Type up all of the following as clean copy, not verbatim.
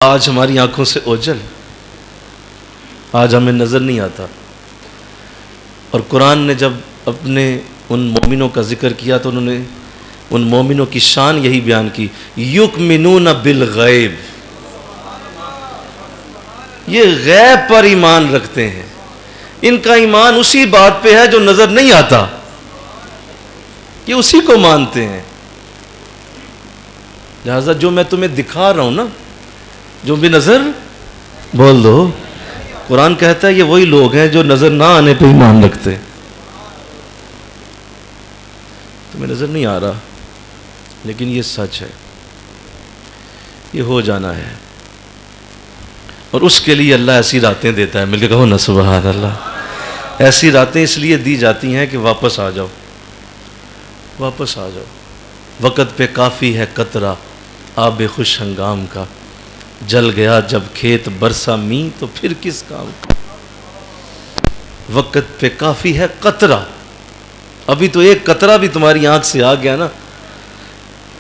آج ہماری آنکھوں سے اوجھل، آج ہمیں نظر نہیں آتا. اور قرآن نے جب اپنے ان مومنوں کا ذکر کیا تو انہوں نے ان مومنوں کی شان یہی بیان کی، یؤمنون بالغیب، یہ غیب پر ایمان رکھتے ہیں. ان کا ایمان اسی بات پہ ہے جو نظر نہیں آتا، یہ اسی کو مانتے ہیں. لہذا جو میں تمہیں دکھا رہا ہوں نا، جو بھی نظر بول دو، قرآن کہتا ہے یہ وہی لوگ ہیں جو نظر نہ آنے پہ ایمان رکھتے. تمہیں نظر نہیں آ رہا لیکن یہ سچ ہے، یہ ہو جانا ہے. اور اس کے لیے اللہ ایسی راتیں دیتا ہے. مل کے کہو نا سبحان اللہ. ایسی راتیں اس لیے دی جاتی ہیں کہ واپس آ جاؤ، واپس آ جاؤ. وقت پہ کافی ہے قطرہ آب خوش ہنگام کا، جل گیا جب کھیت برسا می تو پھر کس کام کا. وقت پہ کافی ہے قطرہ، ابھی تو ایک قطرہ بھی تمہاری آنکھ سے آ گیا نا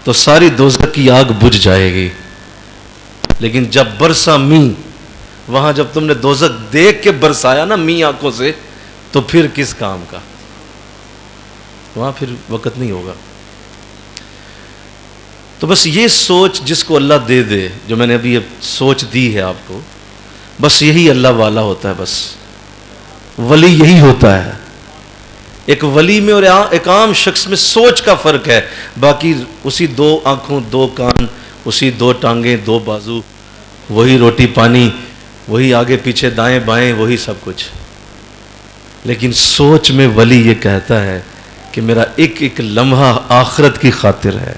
تو ساری دوزخ کی آگ بجھ جائے گی. لیکن جب برسا می، وہاں جب تم نے دوزخ دیکھ کے برسایا نا می آنکھوں سے تو پھر کس کام کا، وہاں پھر وقت نہیں ہوگا. تو بس یہ سوچ جس کو اللہ دے دے، جو میں نے ابھی یہ سوچ دی ہے آپ کو، بس یہی اللہ والا ہوتا ہے. بس ولی یہی ہوتا ہے. ایک ولی میں اور ایک عام شخص میں سوچ کا فرق ہے، باقی اسی دو آنکھوں، دو کان، اسی دو ٹانگیں، دو بازو، وہی روٹی پانی، وہی آگے پیچھے دائیں بائیں، وہی سب کچھ. لیکن سوچ میں ولی یہ کہتا ہے کہ میرا ایک ایک لمحہ آخرت کی خاطر ہے،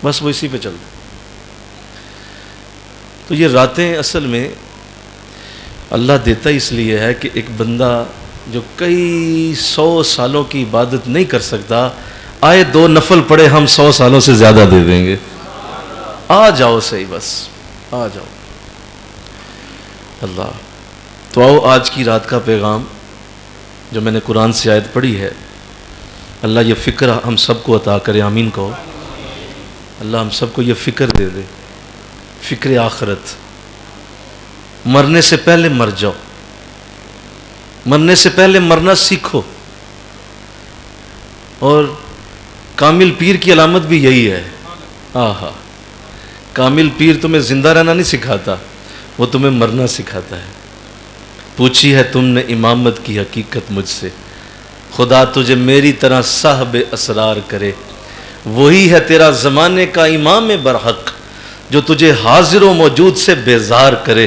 بس وہ اسی پہ چل. تو یہ راتیں اصل میں اللہ دیتا اس لیے ہے کہ ایک بندہ جو کئی 100 سالوں کی عبادت نہیں کر سکتا، آئے 2 نفل پڑھے ہم 100 سالوں سے زیادہ دے دیں گے. آ جاؤ صحیح، بس آ جاؤ. اللہ تو آؤ آج کی رات کا پیغام جو میں نے قرآن سے آیت پڑھی ہے، اللہ یہ فکر ہم سب کو عطا کرے. آمین کہو. اللہ ہم سب کو یہ فکر دے دے، فکر آخرت. مرنے سے پہلے مر جاؤ، مرنے سے پہلے مرنا سیکھو. اور کامل پیر کی علامت بھی یہی ہے. آہا، کامل پیر تمہیں زندہ رہنا نہیں سکھاتا، وہ تمہیں مرنا سکھاتا ہے. پوچھی ہے تم نے امامت کی حقیقت مجھ سے، خدا تجھے میری طرح صاحب اسرار کرے. وہی ہے تیرا زمانے کا امام برحق جو تجھے حاضر و موجود سے بیزار کرے.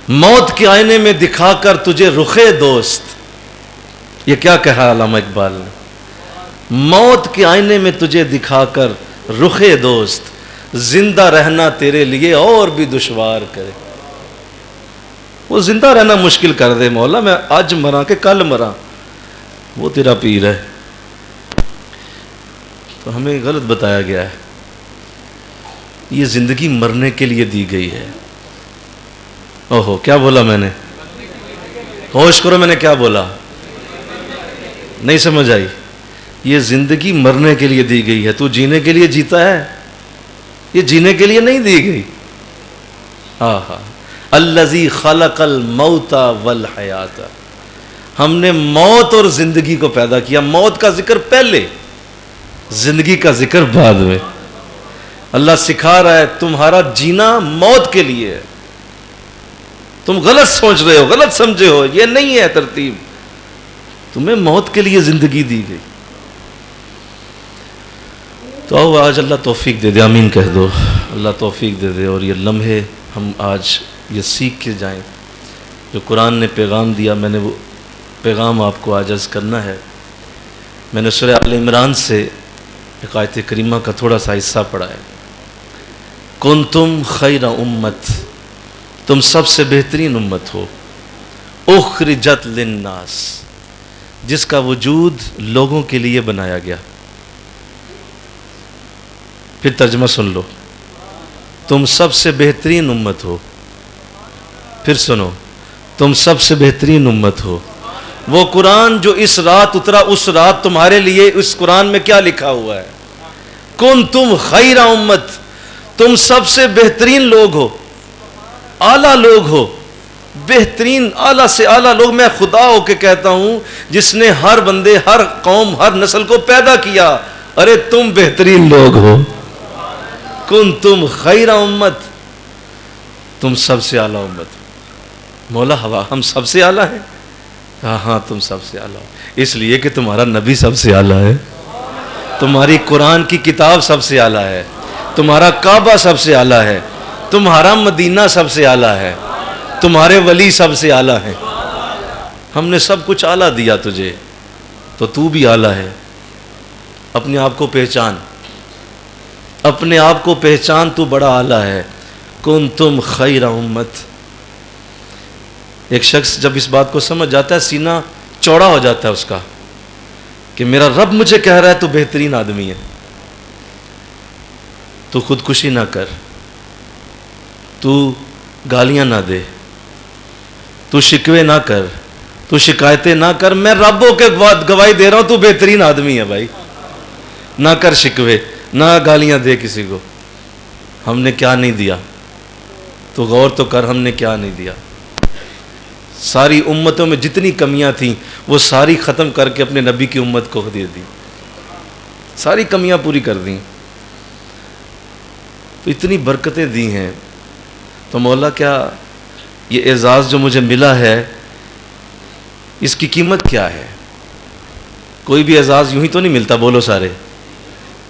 موت کے آئینے میں دکھا کر تجھے رخے دوست. یہ کیا کہا علامہ اقبال نے؟ موت کے آئینے میں تجھے دکھا کر رخے دوست، زندہ رہنا تیرے لیے اور بھی دشوار کرے. وہ زندہ رہنا مشکل کر دے مولا، میں آج مرا کہ کل مرا، وہ تیرا پیر ہے. تو ہمیں غلط بتایا گیا ہے. یہ زندگی مرنے کے لیے دی گئی ہے. اوہو، کیا بولا میں نے؟ ہوش کرو، میں نے کیا بولا؟ نہیں سمجھ آئی؟ یہ زندگی مرنے کے لیے دی گئی ہے. تو جینے کے لیے جیتا ہے، یہ جینے کے لیے نہیں دی گئی. آہا، الذی خلق الموت والحیات. ہم نے موت اور زندگی کو پیدا کیا. موت کا ذکر پہلے، زندگی کا ذکر بعد میں. اللہ سکھا رہا ہے تمہارا جینا موت کے لیے ہے. تم غلط سوچ رہے ہو، غلط سمجھے ہو، یہ نہیں ہے ترتیب. تمہیں موت کے لیے زندگی دی گئی. تو آؤ آج اللہ توفیق دے دے. آمین کہہ دو. اللہ توفیق دے دے اور یہ لمحے ہم آج یہ سیکھ کے جائیں جو قرآن نے پیغام دیا. میں نے وہ پیغام آپ کو آج عرض کرنا ہے. میں نے سورہ آل عمران سے ایک آیت کریمہ کا تھوڑا سا حصہ پڑھا ہے. کنتم خیر امت، تم سب سے بہترین امت ہو. اخرجت للناس، جس کا وجود لوگوں کے لیے بنایا گیا. پھر ترجمہ سن لو. تم سب سے بہترین امت ہو. پھر سنو، تم سب سے بہترین امت ہو. وہ قرآن جو اس رات اترا، اس رات تمہارے لیے اس قرآن میں کیا لکھا ہوا ہے؟ کنتم خیر امت، تم سب سے بہترین لوگ ہو. اعلیٰ لوگ ہو، بہترین اعلیٰ سے اعلیٰ لوگ. میں خدا ہو کے کہتا ہوں جس نے ہر بندے، ہر قوم، ہر نسل کو پیدا کیا. ارے تم بہترین لوگ ہو. کنتم خیر امت، تم سب سے اعلیٰ امت. مولا ہوا ہم سب سے اعلیٰ ہیں؟ کہا ہاں تم سب سے اعلیٰ ہو، اس لیے کہ تمہارا نبی سب سے اعلیٰ ہے، تمہاری قرآن کی کتاب سب سے اعلیٰ ہے، تمہارا کعبہ سب سے اعلیٰ ہے، تمہارا مدینہ سب سے اعلیٰ ہے، تمہارے ولی سب سے اعلیٰ ہیں. ہم نے سب کچھ اعلیٰ دیا تجھے، تو تو بھی اعلیٰ ہے. اپنے آپ کو پہچان، اپنے آپ کو پہچان، تو بڑا اعلیٰ ہے. کنتم خیر امت. ایک شخص جب اس بات کو سمجھ جاتا ہے سینہ چوڑا ہو جاتا ہے اس کا کہ میرا رب مجھے کہہ رہا ہے تو بہترین آدمی ہے. تو خودکشی نہ کر، تو گالیاں نہ دے، تو شکوے نہ کر، تو شکایتیں نہ کر. میں ربوں کے گواہی دے رہا ہوں تو بہترین آدمی ہے بھائی. نہ کر شکوے، نہ گالیاں دے کسی کو. ہم نے کیا نہیں دیا، تو غور تو کر ہم نے کیا نہیں دیا. ساری امتوں میں جتنی کمیاں تھیں وہ ساری ختم کر کے اپنے نبی کی امت کو دے دی، ساری کمیاں پوری کر دیں. تو اتنی برکتیں دی ہیں. تو مولا کیا یہ اعزاز جو مجھے ملا ہے اس کی قیمت کیا ہے؟ کوئی بھی اعزاز یوں ہی تو نہیں ملتا، بولو سارے،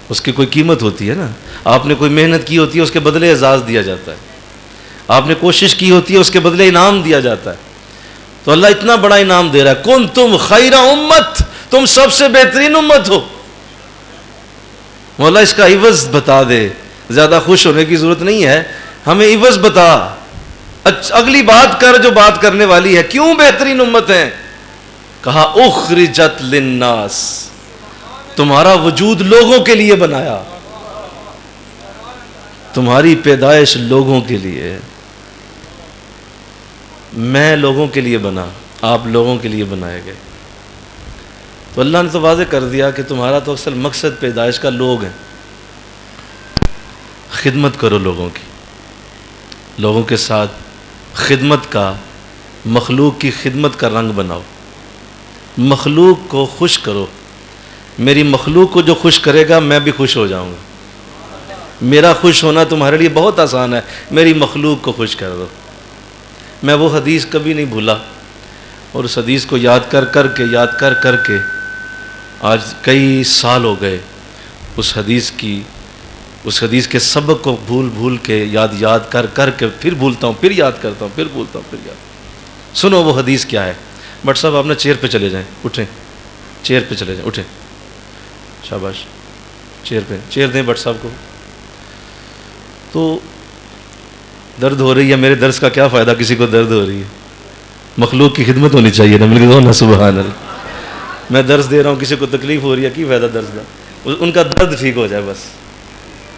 اس کی کوئی قیمت ہوتی ہے نا. آپ نے کوئی محنت کی ہوتی ہے، اس کے بدلے اعزاز دیا جاتا ہے. آپ نے کوشش کی ہوتی ہے، اس کے بدلے انعام دیا جاتا ہے. تو اللہ اتنا بڑا انعام دے رہا ہے. کنتم خیر امت، تم سب سے بہترین امت ہو. مولا اس کا عوض بتا دے. زیادہ خوش ہونے کی ضرورت نہیں ہے، ہمیں عوض بتا. اگلی بات کر جو بات کرنے والی ہے. کیوں بہترین امت ہیں؟ کہا اخرجت للناس، تمہارا وجود لوگوں کے لیے بنایا، تمہاری پیدائش لوگوں کے لیے. میں لوگوں کے لیے بنا، آپ لوگوں کے لیے بنائے گئے. تو اللہ نے تو واضح کر دیا کہ تمہارا تو اصل مقصد پیدائش کا لوگ ہیں. خدمت کرو لوگوں کی، لوگوں کے ساتھ خدمت کا، مخلوق کی خدمت کا رنگ بناؤ. مخلوق کو خوش کرو. میری مخلوق کو جو خوش کرے گا میں بھی خوش ہو جاؤں گا. میرا خوش ہونا تمہارے لیے بہت آسان ہے. میری مخلوق کو خوش کر دو. میں وہ حدیث کبھی نہیں بھولا، اور اس حدیث کو یاد کر کر کے آج کئی سال ہو گئے. اس حدیث کے سبق کو بھول کے یاد کر کے پھر بھولتا ہوں، پھر یاد کرتا ہوں، پھر بھولتا ہوں، پھر یاد. سنو وہ حدیث کیا ہے. بٹ صاحب آپ نے چیئر پہ چلے جائیں، اٹھیں، چیئر پہ چلے جائیں، اٹھیں. شاباش، چیئر پہ، چیئر دیں بٹ صاحب کو. تو درد ہو رہی ہے، میرے درس کا کیا فائدہ؟ کسی کو درد ہو رہی ہے، مخلوق کی خدمت ہونی چاہیے نا. مل کے نا سبحان اللہ. میں درس دے رہا ہوں، کسی کو تکلیف ہو رہی ہے، کی فائدہ درس کا؟ ان کا درد ٹھیک ہو جائے بس،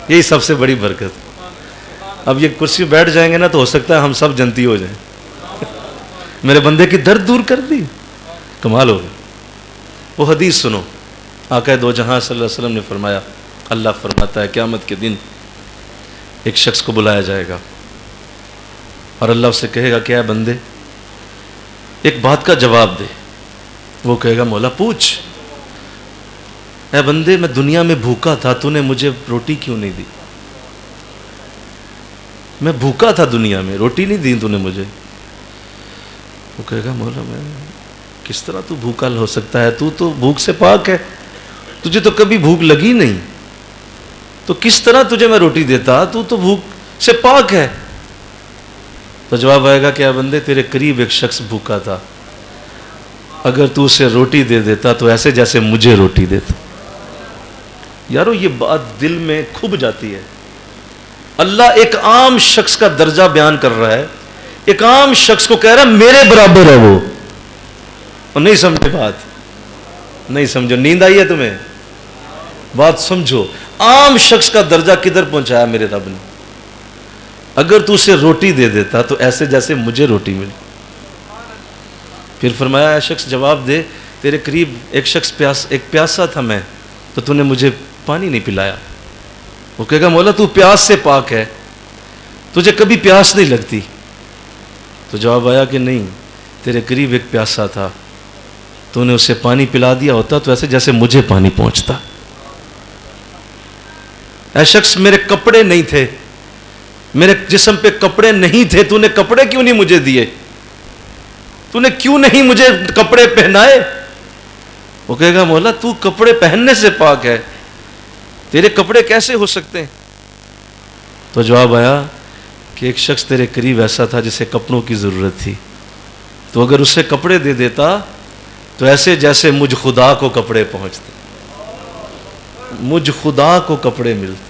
یہی سب سے بڑی برکت. اب یہ کرسی بیٹھ جائیں گے نا تو ہو سکتا ہے ہم سب جنتی ہو جائیں. میرے بندے کی درد دور کر دی، کمال ہو گئی. وہ حدیث سنو. آقا دو جہاں صلی اللہ علیہ وسلم نے فرمایا، اللہ فرماتا ہے قیامت کے دن ایک شخص کو بلایا جائے گا اور اللہ اسے کہے گا کہ اے بندے ایک بات کا جواب دے. وہ کہے گا مولا پوچھ. اے بندے میں دنیا میں بھوکا تھا، تو نے مجھے روٹی کیوں نہیں دی؟ میں بھوکا تھا دنیا میں، روٹی نہیں دی تو نے مجھے. وہ کہے گا مولا میں کس طرح تو بھوکا ہو سکتا ہے؟ تو بھوک سے پاک ہے، تجھے تو کبھی بھوک لگی نہیں، تو کس طرح تجھے میں روٹی دیتا؟ تو بھوک سے پاک ہے. تو جواب آئے گا کہ اے بندے تیرے قریب ایک شخص بھوکا تھا، اگر تو اسے روٹی دے دیتا تو ایسے جیسے مجھے روٹی دیتا. یارو یہ بات دل میں کھب جاتی ہے. اللہ ایک عام شخص کا درجہ بیان کر رہا ہے، ایک عام شخص کو کہہ رہا ہے میرے برابر ہے وہ. اور نہیں سمجھے بات، نہیں سمجھو. نیند آئی ہے تمہیں؟ بات سمجھو. عام شخص کا درجہ کدھر پہنچایا میرے رب نے. اگر تو اسے روٹی دے دیتا تو ایسے جیسے مجھے روٹی ملی. پھر فرمایا اے شخص جواب دے، تیرے قریب ایک شخص ایک پیاسا تھا میں، تو نے مجھے پانی نہیں پلایا. وہ کہے گا مولا تو پیاس سے پاک ہے، تجھے کبھی پیاس نہیں لگتی. تو جواب آیا کہ نہیں، تیرے قریب ایک پیاسا تھا، تو نے اسے پانی پلا دیا ہوتا تو ایسے جیسے مجھے پانی پہنچتا۔ اے شخص، میرے کپڑے نہیں تھے، میرے جسم پہ کپڑے نہیں تھے، تو نے کپڑے کیوں نہیں مجھے دیے؟ تو نے کیوں نہیں مجھے کپڑے پہنائے؟ وہ کہے گا مولا تو کپڑے پہننے سے پاک ہے، تیرے کپڑے کیسے ہو سکتے ہیں؟ تو جواب آیا کہ ایک شخص تیرے قریب ایسا تھا جسے کپڑوں کی ضرورت تھی، تو اگر اسے کپڑے دے دیتا تو ایسے جیسے مجھ خدا کو کپڑے پہنچتے، مجھ خدا کو کپڑے ملتے۔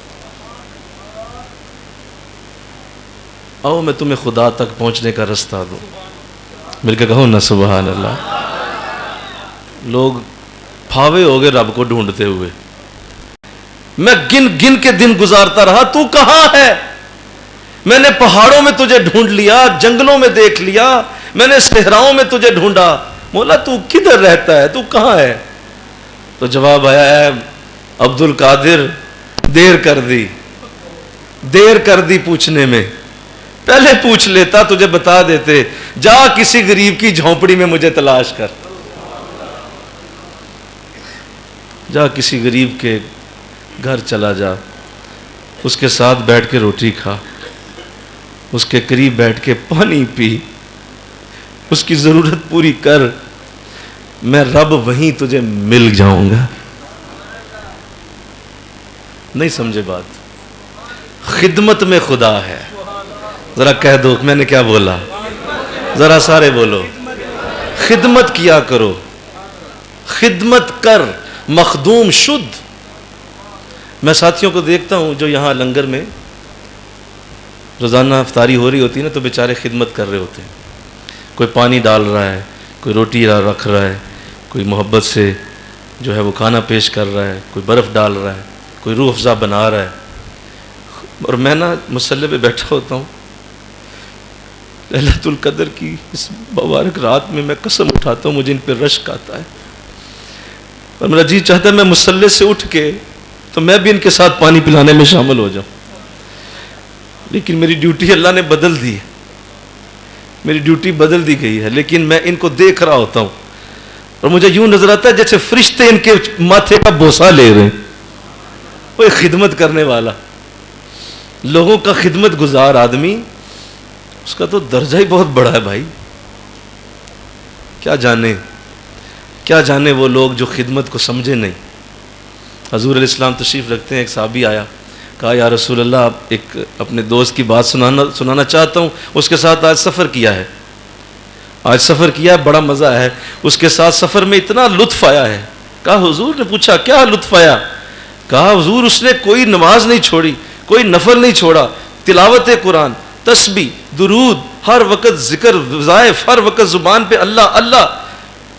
آؤ میں تمہیں خدا تک پہنچنے کا رستہ دوں، مل کے کہو نا سبحان اللہ۔ لوگ پھاوے ہو گئے رب کو ڈھونڈتے ہوئے، میں گن گن کے دن گزارتا رہا، تو کہاں ہے؟ میں نے پہاڑوں میں تجھے ڈھونڈ لیا، جنگلوں میں دیکھ لیا، میں نے صحراؤں میں تجھے ڈھونڈا، مولا تو کدھر رہتا ہے، تو کہاں ہے؟ تو جواب آیا ہے عبد القادر، دیر کر دی پوچھنے میں، پہلے پوچھ لیتا تجھے بتا دیتے، جا کسی غریب کی جھونپڑی میں مجھے تلاش کر، جا کسی غریب کے گھر چلا جا، اس کے ساتھ بیٹھ کے روٹی کھا، اس کے قریب بیٹھ کے پانی پی، اس کی ضرورت پوری کر، میں رب وہیں تجھے مل جاؤں گا۔ نہیں سمجھے بات؟ خدمت میں خدا ہے۔ ذرا کہہ دو میں نے کیا بولا، ذرا سارے بولو، خدمت کیا کرو، خدمت کر، مخدوم شد۔ میں ساتھیوں کو دیکھتا ہوں جو یہاں لنگر میں روزانہ افطاری ہو رہی ہوتی ہے نا، تو بیچارے خدمت کر رہے ہوتے ہیں، کوئی پانی ڈال رہا ہے، کوئی روٹی رکھ رہا ہے، کوئی محبت سے جو ہے وہ کھانا پیش کر رہا ہے، کوئی برف ڈال رہا ہے، کوئی روح افزا بنا رہا ہے، اور میں نا مصلی پہ بیٹھا ہوتا ہوں، ليلۃ القدر کی اس مبارک رات میں میں قسم اٹھاتا ہوں مجھے ان پہ رشک آتا ہے، اور میرا جی چاہتا ہے میں مصلی سے اٹھ کے تو میں بھی ان کے ساتھ پانی پلانے میں شامل ہو جاؤں، لیکن میری ڈیوٹی اللہ نے بدل دی ہے، میری ڈیوٹی بدل دی گئی ہے، لیکن میں ان کو دیکھ رہا ہوتا ہوں اور مجھے یوں نظر آتا ہے جیسے فرشتے ان کے ماتھے کا بوسہ لے رہے ہیں۔ وہ ایک خدمت کرنے والا، لوگوں کا خدمت گزار آدمی، اس کا تو درجہ ہی بہت بڑا ہے بھائی۔ کیا جانے وہ لوگ جو خدمت کو سمجھے نہیں۔ حضور علیہ السلام تشریف رکھتے ہیں، ایک صحابی آیا، کہا یا رسول اللہ آپ ایک اپنے دوست کی بات سنانا چاہتا ہوں، اس کے ساتھ آج سفر کیا ہے، بڑا مزہ ہے، اس کے ساتھ سفر میں اتنا لطف آیا ہے۔ کہا حضور نے پوچھا کیا لطف آیا؟ کہا حضور اس نے کوئی نماز نہیں چھوڑی، کوئی نفل نہیں چھوڑا، تلاوت قرآن، تسبیح، درود، ہر وقت ذکر وظائف، ہر وقت زبان پہ اللہ اللہ۔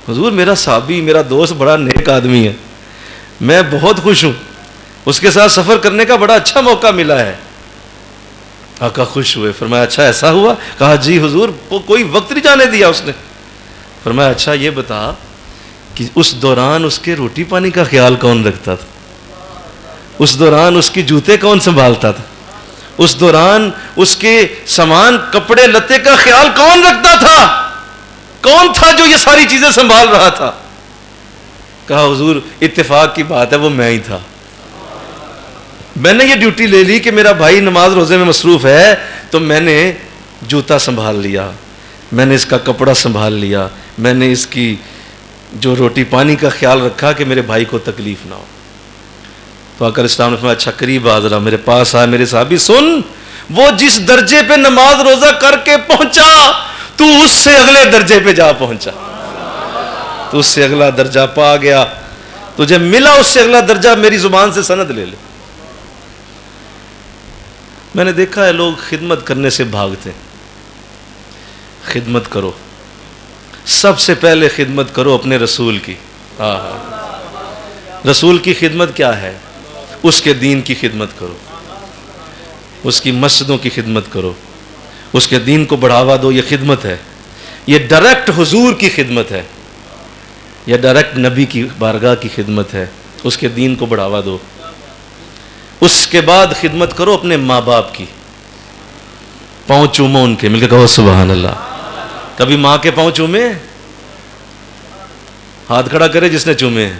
حضور میرا صحابی، میرا دوست بڑا نیک آدمی ہے، میں بہت خوش ہوں، اس کے ساتھ سفر کرنے کا بڑا اچھا موقع ملا ہے۔ آقا خوش ہوئے، فرمایا اچھا ایسا ہوا؟ کہا جی حضور، کوئی وقت نہیں جانے دیا اس نے۔ فرمایا اچھا یہ بتا کہ اس دوران اس کے روٹی پانی کا خیال کون رکھتا تھا؟ اس دوران اس کی جوتے کون سنبھالتا تھا؟ اس دوران اس کے سامان کپڑے لتے کا خیال کون رکھتا تھا؟ کون تھا جو یہ ساری چیزیں سنبھال رہا تھا؟ کہا حضور اتفاق کی بات ہے وہ میں ہی تھا، میں نے یہ ڈیوٹی لے لی کہ میرا بھائی نماز روزے میں مصروف ہے تو میں نے جوتا سنبھال لیا، میں نے اس کا کپڑا سنبھال لیا، میں نے اس کی جو روٹی پانی کا خیال رکھا کہ میرے بھائی کو تکلیف نہ ہو۔ تو آقا اسلام نے فرمایا اچھا قریب آ ذرا میرے پاس آ میرے صحابی، سن وہ جس درجے پہ نماز روزہ کر کے پہنچا تو اس سے اگلے درجے پہ جا پہنچا، تو اس سے اگلا درجہ پا گیا، تجھے ملا اس سے اگلا درجہ، میری زبان سے سند لے لے۔ میں نے دیکھا ہے لوگ خدمت کرنے سے بھاگتے ہیں۔ خدمت کرو، سب سے پہلے خدمت کرو اپنے رسول کی۔ رسول کی خدمت کیا ہے؟ اس کے دین کی خدمت کرو، اس کی مسجدوں کی خدمت کرو، اس کے دین کو بڑھاوا دو، یہ خدمت ہے، یہ ڈائریکٹ حضور کی خدمت ہے، یہ ڈائریکٹ نبی کی بارگاہ کی خدمت ہے، اس کے دین کو بڑھاوا دو۔ اس کے بعد خدمت کرو اپنے ماں باپ کی، پاؤں چومو ان کے، مل کے کہو سبحان اللہ۔ کبھی ماں کے پاؤں چومے؟ ہاتھ کھڑا کرے جس نے چومے ہیں.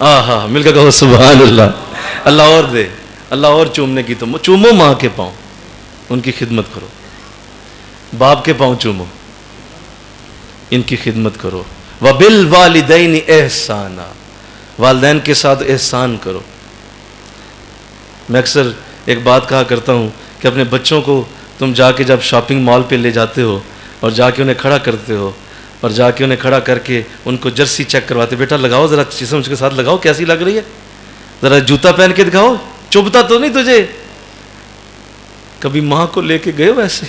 ہاں مل کے کہو سبحان اللہ. اللہ اور دے, اللہ اور چومنے کی. تو چومو ماں کے پاؤں, ان کی خدمت کرو. باپ کے پاؤں چومو, ان کی خدمت کرو. وَبِالْوَالِدَيْنِ احسانا, والدین کے ساتھ احسان کرو. میں اکثر ایک بات کہا کرتا ہوں کہ اپنے بچوں کو تم جا کے جب شاپنگ مال پہ لے جاتے ہو اور جا کے انہیں کھڑا کرتے ہو اور جا کے انہیں کھڑا کر کے ان کو جرسی چیک کرواتے, بیٹا لگاؤ ذرا چیزیں اس کے ساتھ لگاؤ, کیسی لگ رہی ہے, ذرا جوتا پہن کے دکھاؤ, چبھتا تو نہیں تجھے. کبھی ماں کو لے کے گئے ہو ایسے؟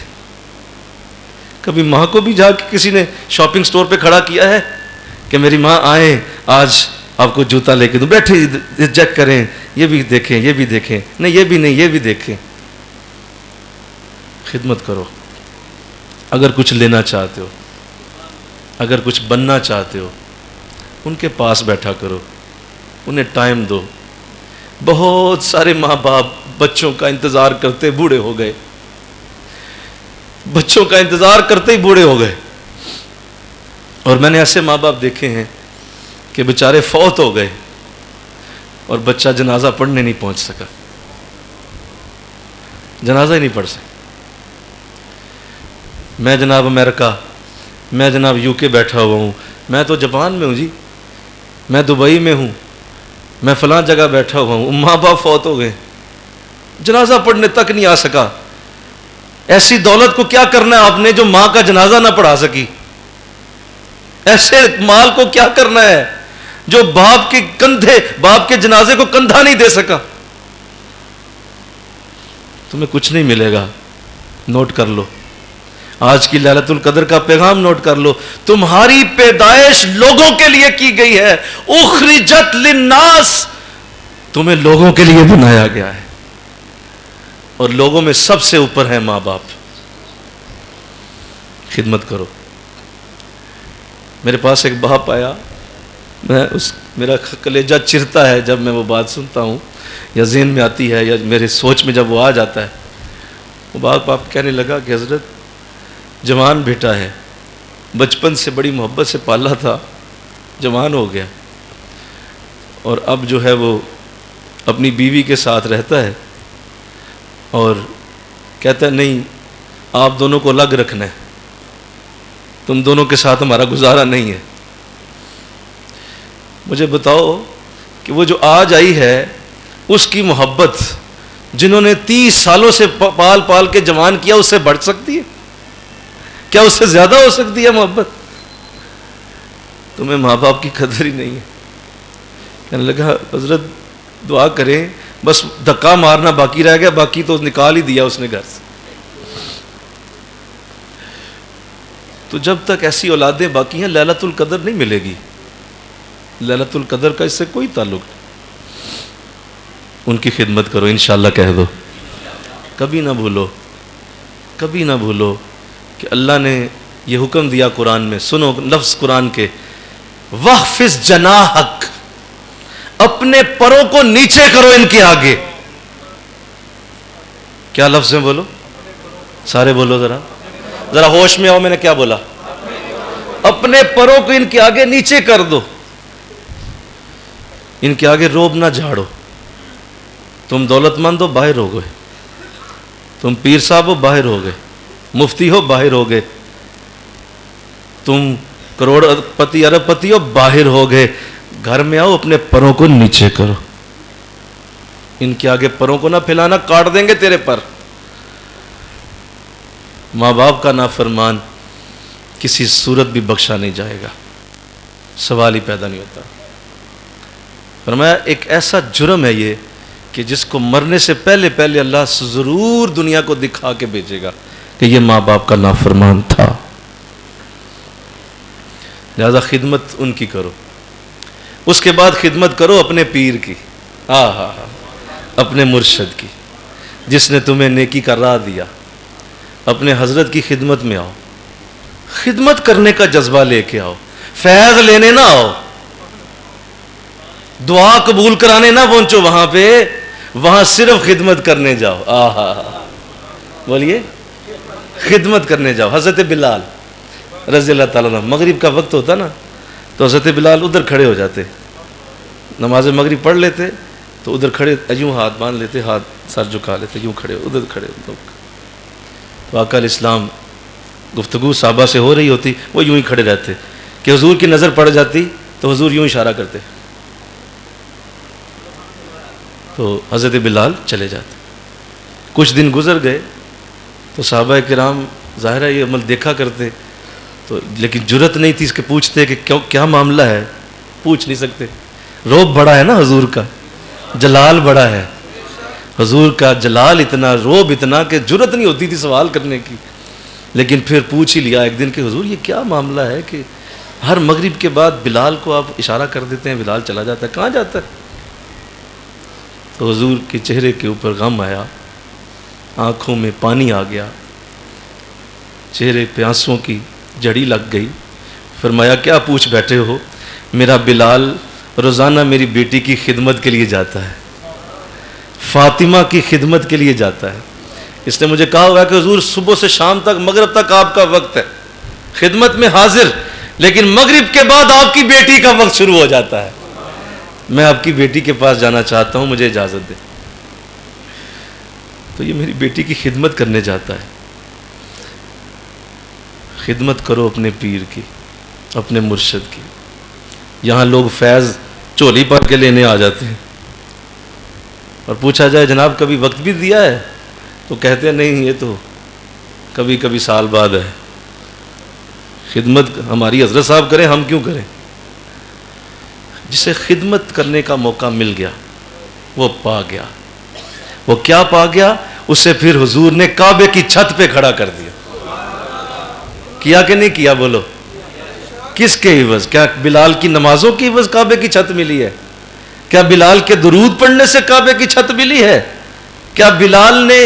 کبھی ماں کو بھی جا کے کسی نے شاپنگ سٹور پہ کھڑا کیا ہے کہ میری ماں آئیں آج آپ کو جوتا لے کے دوں, بیٹھے چیک کریں, یہ بھی دیکھیں یہ بھی دیکھیں, نہیں یہ بھی نہیں یہ بھی دیکھیں. خدمت کرو. اگر کچھ لینا چاہتے ہو, اگر کچھ بننا چاہتے ہو, ان کے پاس بیٹھا کرو, انہیں ٹائم دو. بہت سارے ماں باپ بچوں کا انتظار کرتے بوڑھے ہو گئے, بچوں کا انتظار کرتے ہی بوڑھے ہو گئے. اور میں نے ایسے ماں باپ دیکھے ہیں کہ بیچارے فوت ہو گئے اور بچہ جنازہ پڑھنے نہیں پہنچ سکا, جنازہ ہی نہیں پڑھ سکا. میں جناب امریکہ, میں جناب یو کے بیٹھا ہوا ہوں, میں تو جاپان میں ہوں جی, میں دبئی میں ہوں, میں فلاں جگہ بیٹھا ہوا ہوں, ماں باپ فوت ہو گئے, جنازہ پڑھنے تک نہیں آ سکا. ایسی دولت کو کیا کرنا ہے آپ نے جو ماں کا جنازہ نہ پڑھا سکی؟ ایسے مال کو کیا کرنا ہے جو باپ کے کندھے, باپ کے جنازے کو کندھا نہیں دے سکا؟ تمہیں کچھ نہیں ملے گا. نوٹ کر لو, آج کی ليلۃ القدر کا پیغام نوٹ کر لو. تمہاری پیدائش لوگوں کے لیے کی گئی ہے. اخرجت للناس, تمہیں لوگوں کے لیے بنایا گیا ہے, اور لوگوں میں سب سے اوپر ہے ماں باپ. خدمت کرو. میرے پاس ایک باپ آیا, میرا کلیجہ چرتا ہے جب میں وہ بات سنتا ہوں, یا ذہن میں آتی ہے, یا میرے سوچ میں جب وہ آ جاتا ہے. وہ باپ کہنے لگا کہ حضرت جوان بیٹا ہے, بچپن سے بڑی محبت سے پالا تھا, جوان ہو گیا, اور اب جو ہے وہ اپنی بیوی کے ساتھ رہتا ہے اور کہتا ہے نہیں آپ دونوں کو الگ رکھنا ہے, تم دونوں کے ساتھ ہمارا گزارا نہیں ہے. مجھے بتاؤ کہ وہ جو آج آئی ہے اس کی محبت جنہوں نے 30 سالوں سے پال کے جوان کیا, اس سے بڑھ سکتی ہے کیا؟ اس سے زیادہ ہو سکتی ہے محبت؟ تمہیں ماں باپ کی قدر ہی نہیں ہے. کہنے لگا حضرت دعا کریں, بس دھکا مارنا باقی رہ گیا, باقی تو نکال ہی دیا اس نے گھر سے. تو جب تک ایسی اولادیں باقی ہیں ليلۃ القدر نہیں ملے گی. ليلۃ القدر کا اس سے کوئی تعلق نہیں. ان کی خدمت کرو, انشاءاللہ کہہ دو. کبھی نہ بھولو, کبھی نہ بھولو کہ اللہ نے یہ حکم دیا قرآن میں. سنو لفظ قرآن کے, وَخْفِضْ جَنَاحَكَ, اپنے پروں کو نیچے کرو ان کے آگے. کیا لفظ ہے بولو, سارے بولو ذرا ہوش میں آؤ. میں نے کیا بولا؟ اپنے پروں کو ان کے آگے نیچے کر دو. ان کے آگے روب نہ جھاڑو. تم دولت مند ہو باہر ہو گئے, تم پیر صاحب ہو باہر ہو گئے, مفتی ہو باہر ہو گئے, تم کروڑ پتی ارب پتی ہو باہر ہو گئے. گھر میں آؤ, اپنے پروں کو نیچے کرو. ان کے آگے پروں کو نہ پھیلانا, کاٹ دیں گے تیرے پر. ماں باپ کا نافرمان کسی صورت بھی بخشا نہیں جائے گا, سوال ہی پیدا نہیں ہوتا. فرمایا ایک ایسا جرم ہے یہ کہ جس کو مرنے سے پہلے اللہ ضرور دنیا کو دکھا کے بھیجے گا کہ یہ ماں باپ کا نافرمان تھا. لہذا خدمت ان کی کرو. اس کے بعد خدمت کرو اپنے پیر کی, اپنے مرشد کی, جس نے تمہیں نیکی کا راہ دیا. اپنے حضرت کی خدمت میں آؤ, خدمت کرنے کا جذبہ لے کے آؤ. فیض لینے نہ آؤ, دعا قبول کرانے نہ پہنچو وہاں پہ, وہاں صرف خدمت کرنے جاؤ. بولیے, خدمت کرنے جاؤ. حضرت بلال رضی اللہ تعالیٰ عنہ. مغرب کا وقت ہوتا نا تو حضرت بلال ادھر کھڑے ہو جاتے, نماز مغرب پڑھ لیتے تو ادھر کھڑے یوں ہاتھ باندھ لیتے, ہاتھ سر جھکا لیتے, یوں کھڑے ادھر کھڑے لوگ. تو آقا علیہ السلام گفتگو صحابہ سے ہو رہی ہوتی, وہ یوں ہی کھڑے رہتے کہ حضور کی نظر پڑ جاتی تو حضور یوں اشارہ کرتے تو حضرت بلال چلے جاتے. کچھ دن گزر گئے تو صحابہ کرام ظاہر ہے یہ عمل دیکھا کرتے تو, لیکن جرت نہیں تھی اس کے پوچھتے کہ کیا معاملہ ہے, پوچھ نہیں سکتے. روب بڑا ہے نا حضور کا, جلال بڑا ہے حضور کا, جلال اتنا, روب اتنا کہ جرت نہیں ہوتی تھی سوال کرنے کی. لیکن پھر پوچھ ہی لیا ایک دن کہ حضور یہ کیا معاملہ ہے کہ ہر مغرب کے بعد بلال کو آپ اشارہ کر دیتے ہیں, بلال چلا جاتا ہے, کہاں جاتا ہے؟ تو حضور کے چہرے کے اوپر غم آیا, آنکھوں میں پانی آ گیا, چہرے پہ آنسوؤں کی جڑی لگ گئی. فرمایا کیا پوچھ بیٹھے ہو؟ میرا بلال روزانہ میری بیٹی کی خدمت کے لیے جاتا ہے, فاطمہ کی خدمت کے لیے جاتا ہے. اس نے مجھے کہا ہوا ہے کہ حضور صبح سے شام تک, مغرب تک آپ کا وقت ہے, خدمت میں حاضر, لیکن مغرب کے بعد آپ کی بیٹی کا وقت شروع ہو جاتا ہے, میں آپ کی بیٹی کے پاس جانا چاہتا ہوں, مجھے اجازت دے. تو یہ میری بیٹی کی خدمت کرنے جاتا ہے. خدمت کرو اپنے پیر کی, اپنے مرشد کی. یہاں لوگ فیض چولی پر کے لینے آ جاتے ہیں اور پوچھا جائے جناب کبھی وقت بھی دیا ہے تو کہتے ہیں نہیں, یہ تو کبھی کبھی سال بعد ہے. خدمت ہماری حضرت صاحب کریں, ہم کیوں کریں؟ جسے خدمت کرنے کا موقع مل گیا وہ پا گیا. وہ کیا پا گیا؟ اسے پھر حضور نے کعبے کی چھت پہ کھڑا کر دیا. کیا کہ نہیں کیا؟ بولو. کس کے عوض؟ کیا بلال کی نمازوں کی عوض کعبے کی چھت ملی ہے؟ کیا بلال کے درود پڑھنے سے کعبے کی چھت ملی ہے؟ کیا بلال نے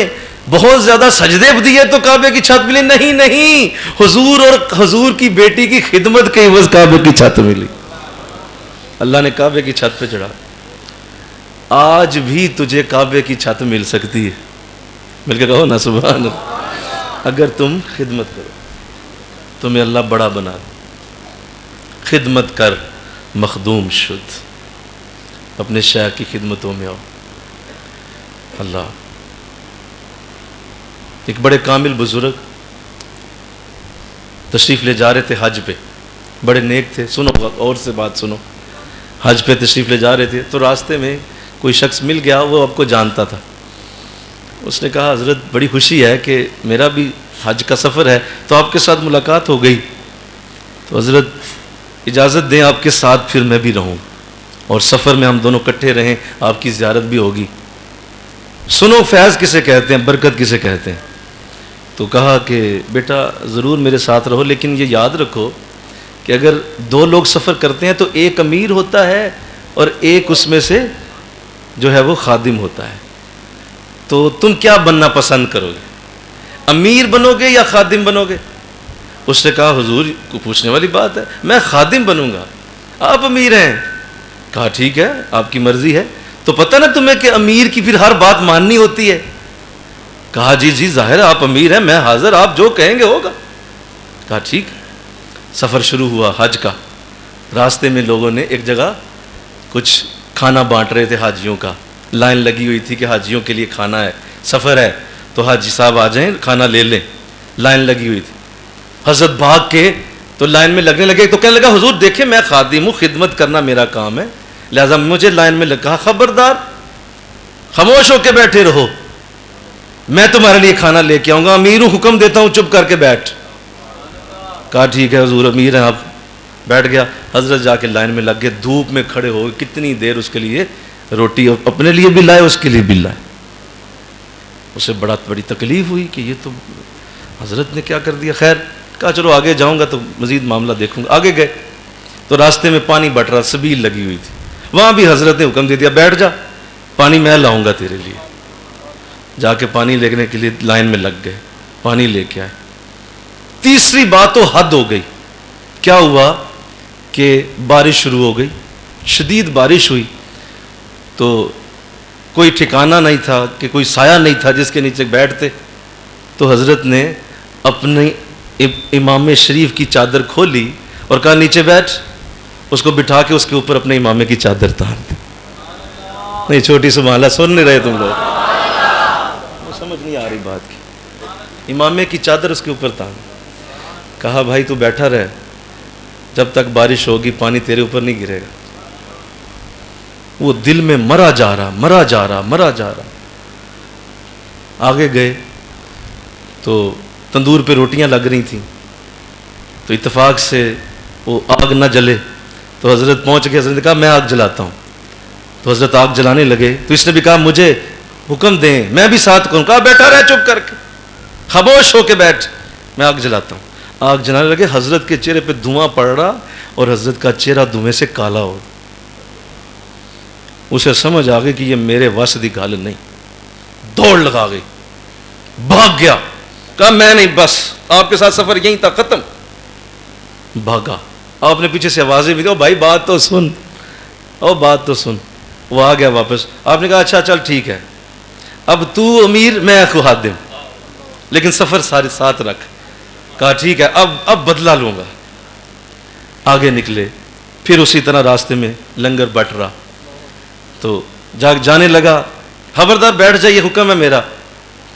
بہت زیادہ سجدے دیے تو کعبے کی چھت ملی؟ نہیں نہیں, حضور اور حضور کی بیٹی کی خدمت کے عوض کعبے کی چھت ملی. اللہ نے کعبے کی چھت پہ چڑھا. آج بھی تجھے کعبے کی چھت مل سکتی ہے, مل کے کہو نا سبحان اللہ, اگر تم خدمت کرو. تمہیں اللہ بڑا بنا دے. خدمت کر مخدوم شد, اپنے شیخ کی خدمتوں میں آؤ. اللہ, ایک بڑے کامل بزرگ تشریف لے جا رہے تھے حج پہ, بڑے نیک تھے. سنو اور سے بات سنو. حج پہ تشریف لے جا رہے تھے تو راستے میں کوئی شخص مل گیا, وہ آپ کو جانتا تھا. اس نے کہا حضرت بڑی خوشی ہے کہ میرا بھی حج کا سفر ہے تو آپ کے ساتھ ملاقات ہو گئی, تو حضرت اجازت دیں آپ کے ساتھ پھر میں بھی رہوں اور سفر میں ہم دونوں کٹھے رہیں, آپ کی زیارت بھی ہوگی. سنو فیض کسے کہتے ہیں, برکت کسے کہتے ہیں. تو کہا کہ بیٹا ضرور میرے ساتھ رہو, لیکن یہ یاد رکھو کہ اگر دو لوگ سفر کرتے ہیں تو ایک امیر ہوتا ہے اور ایک اس میں سے جو ہے وہ خادم ہوتا ہے. تو تم کیا بننا پسند کرو گے, امیر بنو گے یا خادم بنو گے؟ اس نے کہا حضور کو پوچھنے والی بات ہے, میں خادم بنوں گا, آپ امیر ہیں. کہا ٹھیک ہے آپ کی مرضی ہے. تو پتہ نا تمہیں کہ امیر کی پھر ہر بات ماننی ہوتی ہے. کہا جی جی ظاہر ہے آپ امیر ہیں, میں حاضر, آپ جو کہیں گے ہوگا. کہا ٹھیک. سفر شروع ہوا حج کا. راستے میں لوگوں نے ایک جگہ کچھ کھانا بانٹ رہے تھے حاجیوں کا, لائن لگی ہوئی تھی کہ حاجیوں کے لیے کھانا ہے, سفر ہے تو حاجی صاحب آ جائیں کھانا لے لیں. لائن لگی ہوئی تھی. حضرت بھاگ کے تو لائن میں لگنے لگے تو کہنے لگا حضور دیکھیں میں خادم ہوں, خدمت کرنا میرا کام ہے, لہذا مجھے لائن میں لگا. خبردار, خاموش ہو کے بیٹھے رہو, میں تمہارے لیے کھانا لے کے آؤں گا, امیر ہوں حکم دیتا ہوں چپ کر کے بیٹھ. کہا ٹھیک ہے حضور امیر ہیں آپ. بیٹھ گیا. حضرت جا کے لائن میں لگ گئے, دھوپ میں کھڑے ہو گئے کتنی دیر, اس کے لیے روٹی اپنے لیے بھی لائے اس کے لیے بھی لائے. اسے بڑی تکلیف ہوئی کہ یہ تو حضرت نے کیا کر دیا. خیر کہا چلو آگے جاؤں گا تو مزید معاملہ دیکھوں گا. آگے گئے تو راستے میں پانی بٹ رہا, سبیل لگی ہوئی تھی, وہاں بھی حضرت نے حکم دے دیا بیٹھ جا, پانی میں لاؤں گا تیرے لیے. جا کے پانی لینے کے لیے لائن میں لگ گئے, پانی لے کے آئے. تیسری بات تو حد ہو گئی. کیا ہوا کہ بارش شروع ہو گئی, شدید بارش ہوئی, تو کوئی ٹھکانہ نہیں تھا کہ کوئی سایہ نہیں تھا جس کے نیچے بیٹھتے. تو حضرت نے اپنی امام شریف کی چادر کھولی اور کہا نیچے بیٹھ. اس کو بٹھا کے اس کے اوپر اپنے امامے کی چادر تان دی. نہیں چھوٹی سبحان اللہ سن نہیں رہے تم لوگ, سمجھ نہیں آ رہی بات کی. امامے کی چادر اس کے اوپر تان. کہا بھائی تو بیٹھا رہ, جب تک بارش ہوگی پانی تیرے اوپر نہیں گرے گا. وہ دل میں مرا جا رہا مرا جا رہا مرا جا رہا. آگے گئے تو تندور پہ روٹیاں لگ رہی تھیں, تو اتفاق سے وہ آگ نہ جلے تو حضرت پہنچ گئے. حضرت نے کہا میں آگ جلاتا ہوں. تو حضرت آگ جلانے لگے تو اس نے بھی کہا مجھے حکم دیں, میں بھی ساتھ کروں. کہا بیٹھا رہ چپ کر کے, خاموش ہو کے بیٹھ, میں آگ جلاتا ہوں. آگ جلانے لگے. حضرت کے چہرے پہ دھواں پڑ رہا اور حضرت کا چہرہ دھویں سے کالا ہو. اسے سمجھ آ گئی کہ یہ میرے وس دی گل نہیں. دوڑ لگا گئی, بھاگ گیا. کہا میں نہیں, بس آپ کے ساتھ سفر یہیں تھا, ختم. بھاگا. آپ نے پیچھے سے آوازیں بھی دی, او بھائی بات تو سن, او بات تو سن. وہ آ گیا واپس. آپ نے کہا اچھا چل ٹھیک ہے, اب تو امیر میں خادم, لیکن سفر سارے ساتھ رکھ. کہا ٹھیک ہے, اب بدلہ لوں گا. آگے نکلے. پھر اسی طرح راستے میں لنگر بٹ رہا تو جانے لگا. خبردار بیٹھ جائیے, حکم ہے میرا.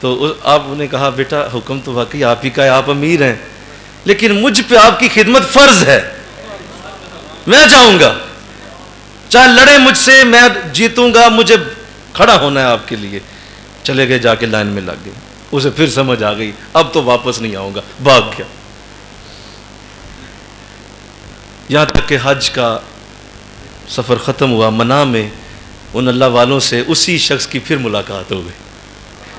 تو آپ نے کہا بیٹا حکم تو واقعی آپ ہی کا ہے, آپ امیر ہیں, لیکن مجھ پہ آپ کی خدمت فرض ہے, میں جاؤں گا, چاہے لڑے مجھ سے, میں جیتوں گا, مجھے کھڑا ہونا ہے آپ کے لیے. چلے گئے, جا کے لائن میں لگ گئے. اسے پھر سمجھ آ گئی اب تو واپس نہیں آؤں گا, بھاگ گیا. یہاں تک کہ حج کا سفر ختم ہوا. منا میں ان اللہ والوں سے اسی شخص کی پھر ملاقات ہو گئی.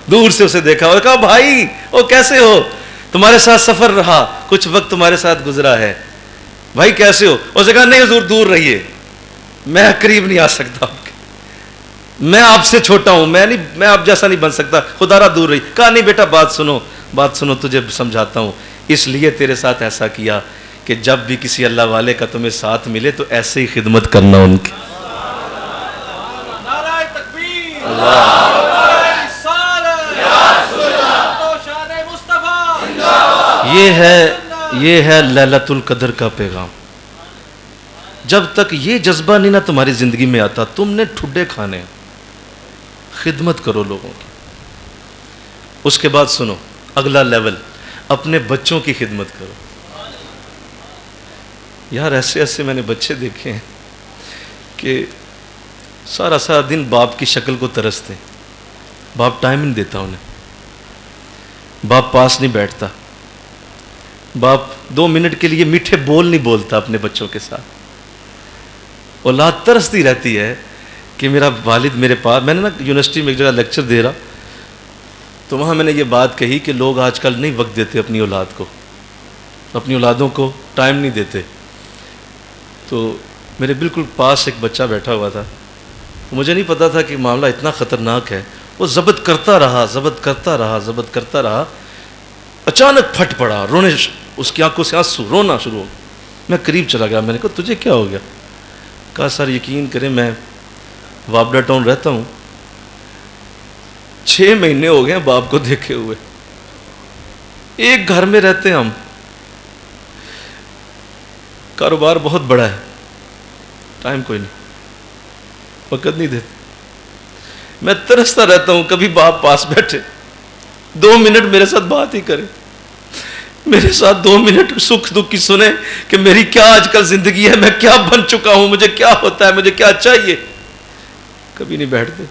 دور سے اسے دیکھا اور کہا بھائی وہ کیسے ہو, تمہارے ساتھ سفر رہا, کچھ وقت تمہارے ساتھ گزرا ہے, بھائی کیسے ہو. اس نے کہا نہیں حضور دور رہیے, میں قریب نہیں آ سکتا آپ کے, میں آپ سے چھوٹا ہوں, میں آپ جیسا نہیں بن سکتا, خدا را دور رہی. کہا نہیں بیٹا بات سنو تجھے سمجھاتا ہوں. اس لیے تیرے ساتھ ایسا کیا کہ جب بھی کسی اللہ والے کا تمہیں ساتھ ملے تو ایسے ہی خدمت کرنا ان کی. یہ ہے لیلۃ القدر کا پیغام. جب تک یہ جذبہ نہیں نا تمہاری زندگی میں آتا, تم نے ٹھڈے کھانے, خدمت کرو لوگوں کی. اس کے بعد سنو اگلا لیول, اپنے بچوں کی خدمت کرو. یار ایسے ایسے میں نے بچے دیکھے ہیں کہ سارا دن باپ کی شکل کو ترستے, باپ ٹائم نہیں دیتا انہیں, باپ پاس نہیں بیٹھتا, باپ 2 منٹ کے لیے میٹھے بول نہیں بولتا اپنے بچوں کے ساتھ. اولاد ترستی رہتی ہے کہ میرا والد میرے پاس. میں نے نا یونیورسٹی میں ایک جگہ لیکچر دے رہا, تو وہاں میں نے یہ بات کہی کہ لوگ آج کل نہیں وقت دیتے اپنی اولاد کو, اپنی اولادوں کو ٹائم نہیں دیتے. تو میرے بالکل پاس ایک بچہ بیٹھا ہوا تھا, مجھے نہیں پتا تھا کہ معاملہ اتنا خطرناک ہے. وہ ضبط کرتا رہا, اچانک پھٹ پڑا رونے, اس کی آنکھوں سے آنسو, رونا شروع ہو. میں قریب چلا گیا, میں نے کہا تجھے کیا ہو گیا. کہا سر یقین کریں میں وابڈا ٹاؤن رہتا ہوں, 6 مہینے ہو گئے ہیں باپ کو دیکھے ہوئے, ایک گھر میں رہتے ہیں ہم, کاروبار بہت بڑا ہے, ٹائم کوئی نہیں, وقت نہیں دیتے. میں ترستا رہتا ہوں کبھی باپ پاس بیٹھے 2 منٹ میرے ساتھ بات ہی کرے, میرے ساتھ 2 منٹ سکھ دکھ کی سنے کہ میری کیا آج کل زندگی ہے, میں کیا بن چکا ہوں, مجھے کیا ہوتا ہے, مجھے کیا چاہیے. کبھی نہیں بیٹھتے.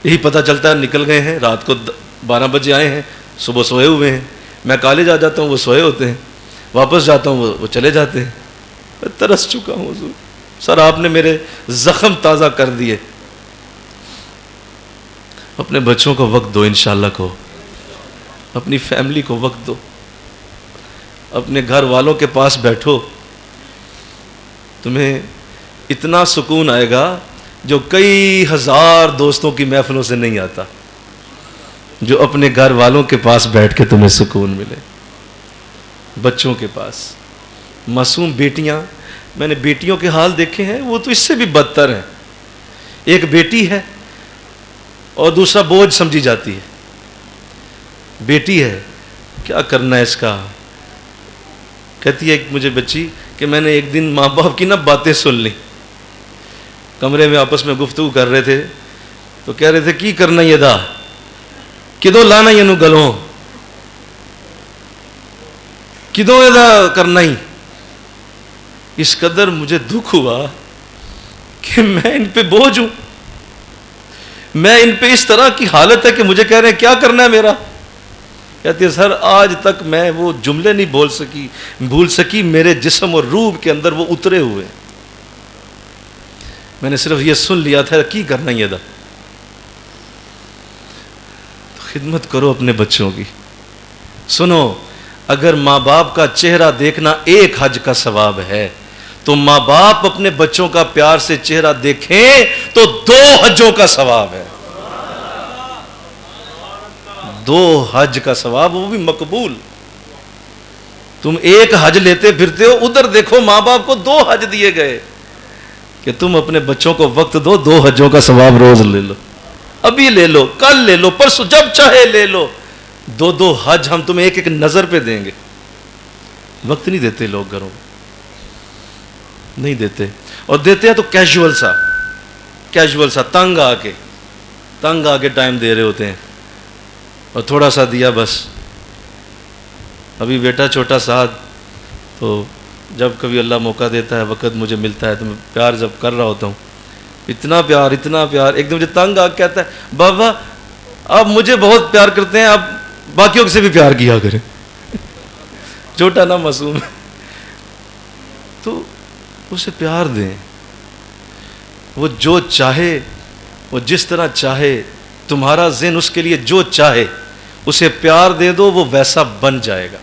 یہی پتہ چلتا ہے نکل گئے ہیں, رات کو 12 بجے آئے ہیں, صبح سوئے ہوئے ہیں. میں کالج آ جاتا ہوں, وہ سوئے ہوتے ہیں, واپس جاتا ہوں, وہ چلے جاتے ہیں. میں ترس چکا ہوں حضور, سر آپ نے میرے زخم تازہ کر دیے. اپنے بچوں کو وقت دو, انشاءاللہ کو اپنی فیملی کو وقت دو, اپنے گھر والوں کے پاس بیٹھو. تمہیں اتنا سکون آئے گا جو کئی ہزار دوستوں کی محفلوں سے نہیں آتا, جو اپنے گھر والوں کے پاس بیٹھ کے تمہیں سکون ملے. بچوں کے پاس, معصوم بیٹیاں, میں نے بیٹیوں کے حال دیکھے ہیں, وہ تو اس سے بھی بدتر ہیں. ایک بیٹی ہے اور دوسرا بوجھ سمجھی جاتی ہے. بیٹی ہے کیا کرنا ہے اس کا. کہتی ہے ایک مجھے بچی کہ میں نے ایک دن ماں باپ کی نا باتیں سن لی. کمرے میں آپس میں گفتگو کر رہے تھے تو کہہ رہے تھے کی کرنا یہ دا کدو لانا یہ نو گلوں کدو یہ دا کرنا ہی. اس قدر مجھے دکھ ہوا کہ میں ان پہ بوجھ ہوں. میں ان پہ اس طرح کی حالت ہے کہ مجھے کہہ رہے ہیں کیا کرنا ہے میرا. کہتے ہیں سر آج تک میں وہ جملے نہیں بھول سکی میرے جسم اور روح کے اندر وہ اترے ہوئے. میں نے صرف یہ سن لیا تھا کی کرنا یہ دا. خدمت کرو اپنے بچوں کی. سنو اگر ماں باپ کا چہرہ دیکھنا ایک حج کا ثواب ہے تو ماں باپ اپنے بچوں کا پیار سے چہرہ دیکھیں تو 2 حجوں کا ثواب ہے. 2 حج کا ثواب وہ بھی مقبول. تم ایک حج لیتے پھرتے ہو ادھر دیکھو ماں باپ کو 2 حج دیے گئے کہ تم اپنے بچوں کو وقت دو 2 حجوں کا ثواب روز لے لو. ابھی لے لو کل لے لو پرسوں جب چاہے لے لو. 2 حج ہم تمہیں ایک نظر پہ دیں گے. وقت نہیں دیتے لوگ گھروں میں نہیں دیتے اور دیتے ہیں تو کیجول سا تنگ آ کے ٹائم دے رہے ہوتے ہیں اور تھوڑا سا دیا بس. ابھی بیٹا چھوٹا سا تو جب کبھی اللہ موقع دیتا ہے وقت مجھے ملتا ہے تو میں پیار جب کر رہا ہوتا ہوں اتنا پیار ایک دم مجھے تنگ آ کے کہتا ہے بابا آپ مجھے بہت پیار کرتے ہیں آپ باقیوں سے بھی پیار کیا کریں. چھوٹا نا معصوم ہے تو اسے پیار دیں. وہ جو چاہے وہ جس طرح چاہے تمہارا ذہن اس کے لیے جو چاہے اسے پیار دے دو وہ ویسا بن جائے گا.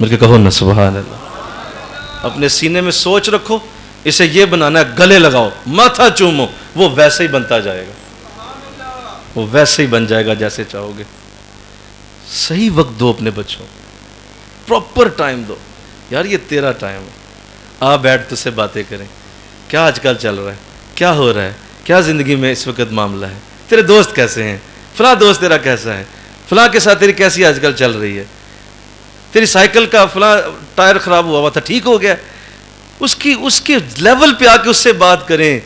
مل کے کہو نا سبحان اللہ. اپنے سینے میں سوچ رکھو اسے یہ بنانا ہے گلے لگاؤ ماتھا چومو وہ ویسے ہی بنتا جائے گا. وہ ویسے ہی بن جائے گا جیسے چاہو گے. صحیح وقت دو اپنے بچوں پراپر ٹائم دو. یار یہ تیرا ٹائم ہے آ بیٹھ تجھ سے باتیں کریں. کیا آج کل چل رہا ہے کیا ہو رہا ہے کیا زندگی میں اس وقت معاملہ ہے تیرے دوست کیسے ہیں فلاں دوست تیرا کیسا ہے فلاں کے ساتھ تیری کیسی آج کل چل رہی ہے تیری سائیکل کا فلاں ٹائر خراب ہوا تھا ٹھیک ہو گیا. اس کے لیول پہ آ کے اس سے بات کریں.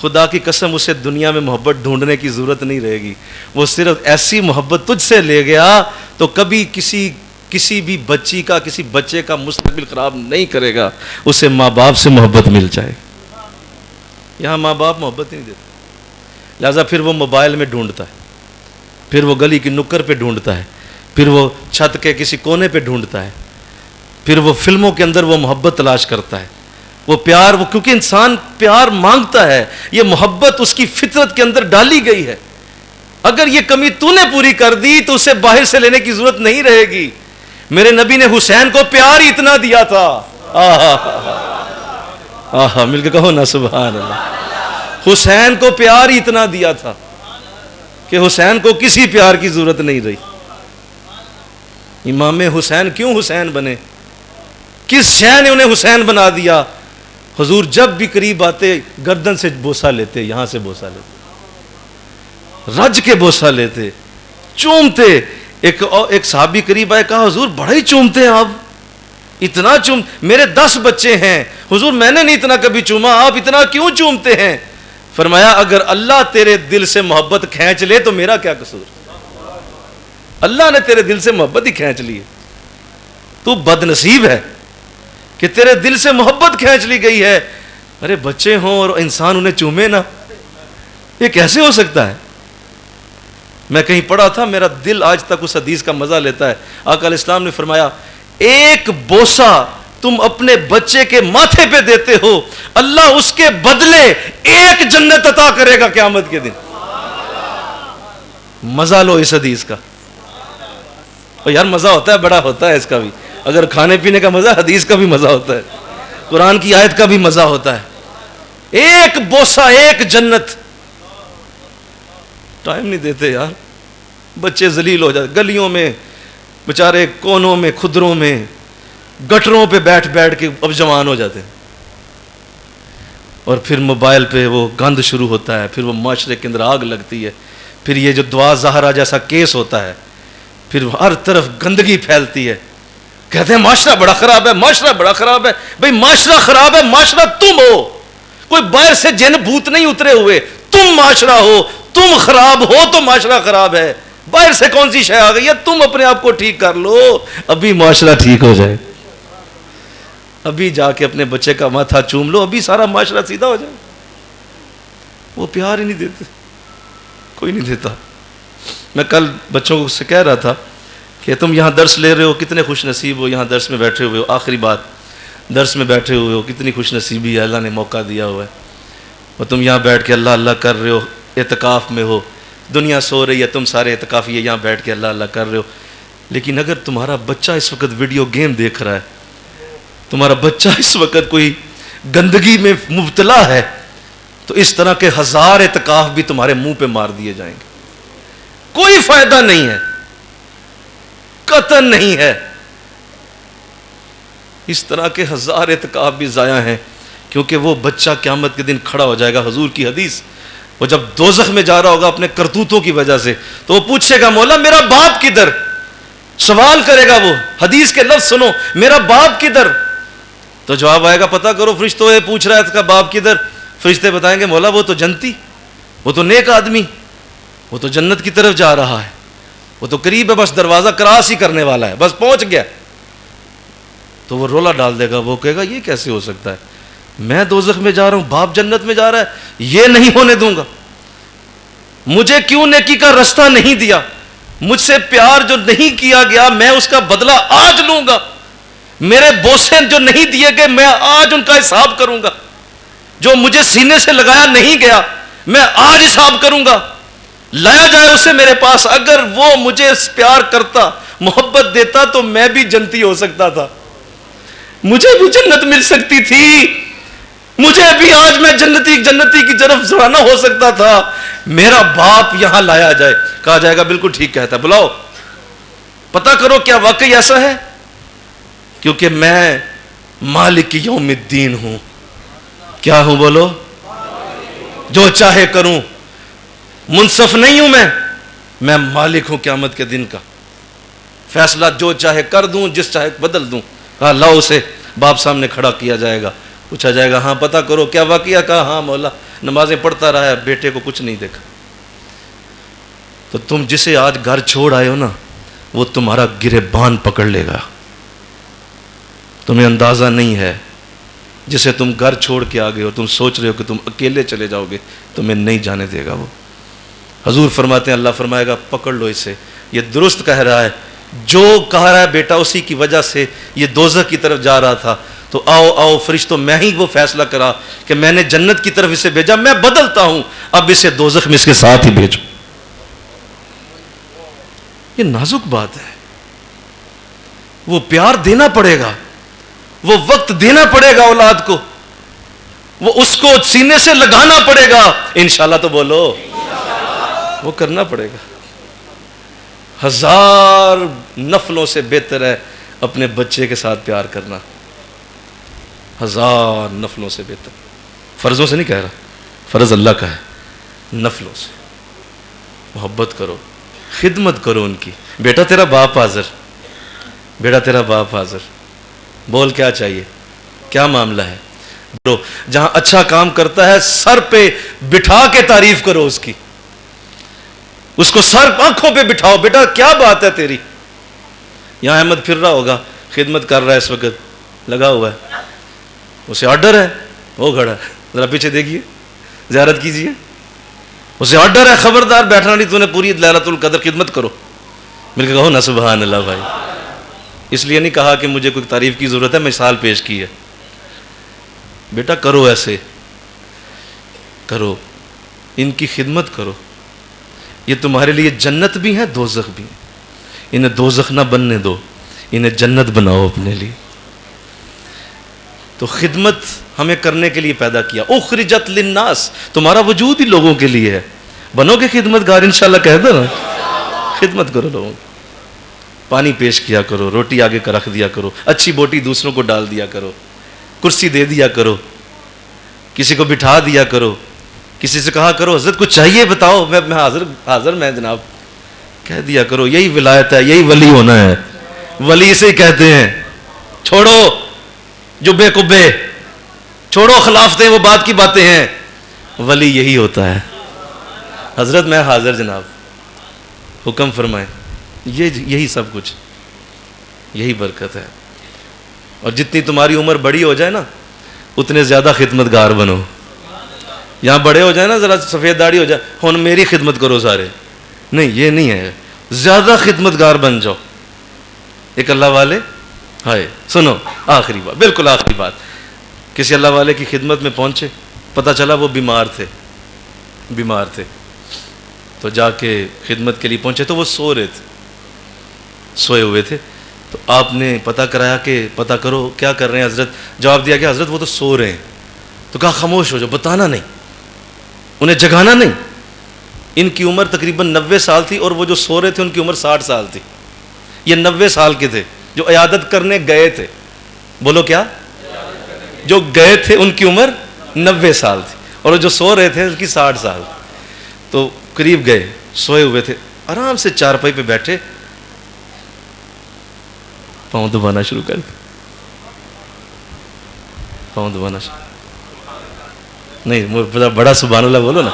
خدا کی قسم اسے دنیا میں محبت ڈھونڈنے کی ضرورت نہیں رہے گی. وہ صرف ایسی محبت تجھ سے لے گیا تو کبھی کسی بھی بچی کا کسی بچے کا مستقبل خراب نہیں کرے گا. اسے ماں باپ سے محبت مل جائے. یہاں ماں باپ محبت ہی نہیں دیتے لہذا پھر وہ موبائل میں ڈھونڈتا ہے پھر وہ گلی کی نکر پہ ڈھونڈتا ہے پھر وہ چھت کے کسی کونے پہ ڈھونڈتا ہے پھر وہ فلموں کے اندر وہ محبت تلاش کرتا ہے. وہ پیار وہ کیونکہ انسان پیار مانگتا ہے. یہ محبت اس کی فطرت کے اندر ڈالی گئی ہے. اگر یہ کمی تو نے پوری کر دی تو اسے باہر سے لینے کی ضرورت نہیں رہے گی. میرے نبی نے حسین کو پیار ہی اتنا دیا تھا. آہا مل کے کہو نا سبحان اللہ. حسین کو پیار ہی اتنا دیا تھا کہ حسین کو کسی پیار کی ضرورت نہیں رہی. امام حسین کیوں حسین بنے کس شے نے انہیں حسین بنا دیا. حضور جب بھی قریب آتے گردن سے بوسہ لیتے یہاں سے بوسہ لیتے رج کے بوسہ لیتے چومتے. ایک صحابی قریب آئے کہا حضور بڑا ہی چومتے ہیں آپ اتنا چوم میرے 10 بچے ہیں حضور میں نے نہیں اتنا کبھی چوما آپ اتنا کیوں چومتے ہیں. فرمایا اگر اللہ تیرے دل سے محبت کھینچ لے تو میرا کیا قصور. اللہ نے تیرے دل سے محبت ہی کھینچ لی ہے. تو بد نصیب ہے کہ تیرے دل سے محبت کھینچ لی گئی ہے. ارے بچے ہوں اور انسان انہیں چومے نا یہ کیسے ہو سکتا ہے. میں کہیں پڑھا تھا میرا دل آج تک اس حدیث کا مزہ لیتا ہے. آقا علیہ السلام نے فرمایا ایک بوسہ تم اپنے بچے کے ماتھے پہ دیتے ہو اللہ اس کے بدلے ایک جنت عطا کرے گا قیامت کے دن. مزہ لو اس حدیث کا. اور یار مزہ ہوتا ہے بڑا ہوتا ہے اس کا بھی. اگر کھانے پینے کا مزہ حدیث کا بھی مزہ ہوتا ہے قرآن کی آیت کا بھی مزہ ہوتا ہے. ایک بوسہ ایک جنت. ٹائم نہیں دیتے یار. بچے ذلیل ہو جاتے گلیوں میں بیچارے کونوں میں کھدروں میں گٹروں پہ بیٹھ کے اب جوان ہو جاتے ہیں. اور پھر موبائل پہ وہ گند شروع ہوتا ہے پھر وہ معاشرے کے اندر آگ لگتی ہے. پھر یہ جو دعا زہرا جیسا کیس ہوتا ہے پھر ہر طرف گندگی پھیلتی ہے. کہتے ہیں معاشرہ بڑا خراب ہے, معاشرہ بڑا خراب ہے. بھئی معاشرہ خراب ہے, معاشرہ تم ہو. کوئی باہر سے جن بھوت نہیں اترے ہوئے, تم معاشرہ ہو. تم خراب ہو تو معاشرہ خراب ہے. باہر سے کون سی شے آ گئی ہے, تم اپنے آپ کو ٹھیک کر لو, ابھی معاشرہ ٹھیک ہو جائے. ابھی جا کے اپنے بچے کا ماتھا چوم لو, ابھی سارا معاشرہ سیدھا ہو جائے. وہ پیار ہی نہیں دیتے, کوئی نہیں دیتا. میں کل بچوں کو سے کہہ رہا تھا کہ تم یہاں درس لے رہے ہو, کتنے خوش نصیب ہو, یہاں درس میں بیٹھے ہوئے ہو. آخری بات, درس میں بیٹھے ہوئے ہو, کتنی خوش نصیبی ہے, اللہ نے موقع دیا ہوا ہے. اور تم یہاں بیٹھ کے اللہ اللہ کر رہے ہو, اعتکاف میں ہو. دنیا سو رہی ہے, تم سارے اعتکافی یہاں بیٹھ کے اللہ اللہ کر رہے ہو. لیکن اگر تمہارا بچہ اس وقت ویڈیو گیم دیکھ رہا ہے, تمہارا بچہ اس وقت کوئی گندگی میں مبتلا ہے, تو اس طرح کے 1000 اعتکاف بھی تمہارے منہ پہ مار دیے جائیں گے. کوئی فائدہ نہیں ہے, قطعاً نہیں ہے. اس طرح کے 1000 اعتکاف بھی ضائع ہیں, کیونکہ وہ بچہ قیامت کے دن کھڑا ہو جائے گا. حضور کی حدیث, وہ جب دوزخ میں جا رہا ہوگا اپنے کرتوتوں کی وجہ سے, تو وہ پوچھے گا مولا میرا باپ کدھر. سوال کرے گا وہ, حدیث کے لفظ سنو, میرا باپ کدھر. تو جواب آئے گا, پتہ کرو فرشتوں, یہ پوچھ رہا ہے اس کا باپ کدھر. فرشتے بتائیں گے مولا وہ تو جنتی, وہ تو نیک آدمی, وہ تو جنت کی طرف جا رہا ہے, وہ تو قریب ہے, بس دروازہ کراس ہی کرنے والا ہے, بس پہنچ گیا. تو وہ رولا ڈال دے گا, وہ کہے گا یہ کیسے ہو سکتا ہے, میں دوزخ میں جا رہا ہوں, باپ جنت میں جا رہا ہے, یہ نہیں ہونے دوں گا. مجھے کیوں نیکی کا رستہ نہیں دیا, مجھ سے پیار جو نہیں کیا گیا میں اس کا بدلہ آج لوں گا. میرے بوسے جو نہیں دیے گئے میں آج ان کا حساب کروں گا. جو مجھے سینے سے لگایا نہیں گیا میں آج حساب کروں گا. لایا جائے اسے میرے پاس, اگر وہ مجھے پیار کرتا, محبت دیتا, تو میں بھی جنتی ہو سکتا تھا, مجھے بھی جنت مل سکتی تھی, مجھے بھی آج میں جنتی کی طرف روانہ ہو سکتا تھا. میرا باپ یہاں لایا جائے, کہا جائے گا بالکل ٹھیک کہتا ہے, بلاؤ پتہ کرو کیا واقعی ایسا ہے. کیونکہ میں مالک یوم الدین ہوں. کیا ہوں بولو, جو چاہے کروں, منصف نہیں ہوں میں مالک ہوں قیامت کے دن کا. فیصلہ جو چاہے کر دوں, جس چاہے بدل دوں. کہا لاؤ اسے, باپ سامنے کھڑا کیا جائے گا, پوچھا جائے گا ہاں پتہ کرو کیا واقعہ. کہا ہاں مولا نمازیں پڑھتا رہا ہے, بیٹے کو کچھ نہیں دیکھا. تو تم جسے آج گھر چھوڑ آئے ہو نا, وہ تمہارا گریبان پکڑ لے گا. تمہیں اندازہ نہیں ہے, جسے تم گھر چھوڑ کے آ گئے ہو, تم سوچ رہے ہو کہ تم اکیلے چلے جاؤ گے, تمہیں نہیں جانے دے گا وہ. حضور فرماتے ہیں, اللہ فرمائے گا پکڑ لو اسے, یہ درست کہہ رہا ہے, جو کہہ رہا ہے بیٹا اسی کی وجہ سے یہ دوزخ کی طرف جا رہا تھا. تو آؤ آؤ فرشتوں, میں ہی وہ فیصلہ کرا کہ میں نے جنت کی طرف اسے بھیجا, میں بدلتا ہوں, اب اسے دوزخ میں اس کے ساتھ ہی بھیجو. یہ نازک بات ہے, وہ پیار دینا پڑے گا, وہ وقت دینا پڑے گا اولاد کو, وہ اس کو سینے سے لگانا پڑے گا. انشاءاللہ تو بولو, وہ کرنا پڑے گا. 1000 نفلوں سے بہتر ہے اپنے بچے کے ساتھ پیار کرنا, 1000 نفلوں سے بہتر. فرضوں سے نہیں کہہ رہا, فرض اللہ کا ہے, نفلوں سے محبت کرو, خدمت کرو ان کی. بیٹا تیرا باپ حاضر, بیٹا تیرا باپ حاضر, بول کیا چاہیے, کیا معاملہ ہے. جہاں اچھا کام کرتا ہے سر پہ بٹھا کے تعریف کرو اس کی, اس کو سر آنکھوں پہ بٹھاؤ, بیٹا کیا بات ہے تیری. یہاں احمد پھر رہا ہوگا, خدمت کر رہا ہے اس وقت, لگا ہوا ہے, اسے آرڈر ہے, وہ کھڑا ہے, ذرا پیچھے دیکھیے, زیارت کیجیے, اسے آرڈر ہے خبردار بیٹھنا نہیں, تو نے پوری لیلۃ القدر خدمت کرو. مل کے کہو نا سبحان اللہ بھائی. اس لیے نہیں کہا کہ مجھے کوئی تعریف کی ضرورت ہے, مثال پیش کی ہے. بیٹا کرو, ایسے کرو, ان کی خدمت کرو, یہ تمہارے لیے جنت بھی ہے دوزخ بھی ہے. انہیں دوزخ نہ بننے دو, انہیں جنت بناؤ اپنے لیے. تو خدمت ہمیں کرنے کے لیے پیدا کیا. اخرجت للناس, تمہارا وجود ہی لوگوں کے لیے ہے. بنو گے خدمت گار انشاءاللہ, کہہ دو نا, خدمت کرو لوگوں کی. پانی پیش کیا کرو, روٹی آگے کا رکھ دیا کرو, اچھی بوٹی دوسروں کو ڈال دیا کرو, کرسی دے دیا کرو, کسی کو بٹھا دیا کرو, کسی سے کہا کرو حضرت کچھ چاہیے بتاؤ, میں حاضر میں جناب, کہہ دیا کرو یہی ولایت ہے, یہی ولی ہونا ہے. ولی اسے کہتے ہیں. چھوڑو جبے کبے, چھوڑو خلافتیں, وہ بات کی باتیں ہیں. ولی یہی ہوتا ہے. حضرت میں حاضر جناب, حکم فرمائیں. یہی سب کچھ, یہی برکت ہے. اور جتنی تمہاری عمر بڑی ہو جائے نا اتنے زیادہ خدمت گار بنو. یہاں بڑے ہو جائے نا, ذرا سفید داڑھی ہو جائے, ہن میری خدمت کرو سارے, نہیں یہ نہیں ہے. زیادہ خدمت گار بن جاؤ. ایک اللہ والے ہائے سنو, آخری بات, بالکل آخری بات. کسی اللہ والے کی خدمت میں پہنچے, پتہ چلا وہ بیمار تھے. تو جا کے خدمت کے لیے پہنچے تو وہ سوئے ہوئے تھے. تو آپ نے پتہ کرایا کہ پتہ کرو کیا کر رہے ہیں حضرت. جواب دیا کہ حضرت وہ تو سو رہے ہیں. تو کہا خاموش ہو جاؤ, بتانا نہیں, انہیں جگانا نہیں. ان کی عمر تقریباً 90 سال تھی اور وہ جو سو رہے تھے ان کی عمر 60 سال تھی. یہ 90 سال کے تھے جو عیادت کرنے گئے تھے. بولو کیا؟ جو گئے تھے ان کی عمر 90 سال تھی اور جو سو رہے تھے ان کی 60 سال. تو قریب گئے, سوئے ہوئے تھے, آرام سے چارپائی پہ بیٹھے, پاؤں دبانا شروع کر دیا. پاؤں دبانا شروع نہیں, بڑا سبحان اللہ بولو نا,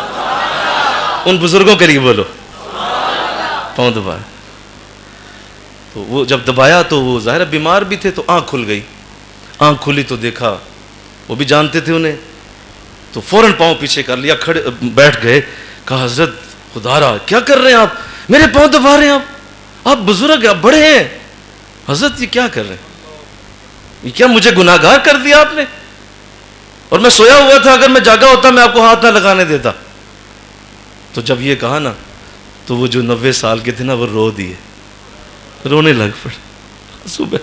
ان بزرگوں کے لیے بولو. پاؤں دبایا. تو وہ جب دبایا تو وہ ظاہر بیمار بھی تھے, تو آنکھ کھل گئی. آنکھ کھلی تو دیکھا, وہ بھی جانتے تھے انہیں, تو فوراً پاؤں پیچھے کر لیا, کھڑے بیٹھ گئے. کہا حضرت خدا را کیا کر رہے ہیں آپ, میرے پاؤں دبا رہے ہیں آپ بزرگ, آپ بڑے ہیں. حضرت یہ کیا کر رہے ہیں, یہ کیا مجھے گناہ گار کر دیا آپ نے, اور میں سویا ہوا تھا, اگر میں جاگا ہوتا میں آپ کو ہاتھ نہ لگانے دیتا. تو جب یہ کہا نا تو وہ جو 90 سال کے تھے نا وہ رو دیے, رونے لگ پڑے. صبح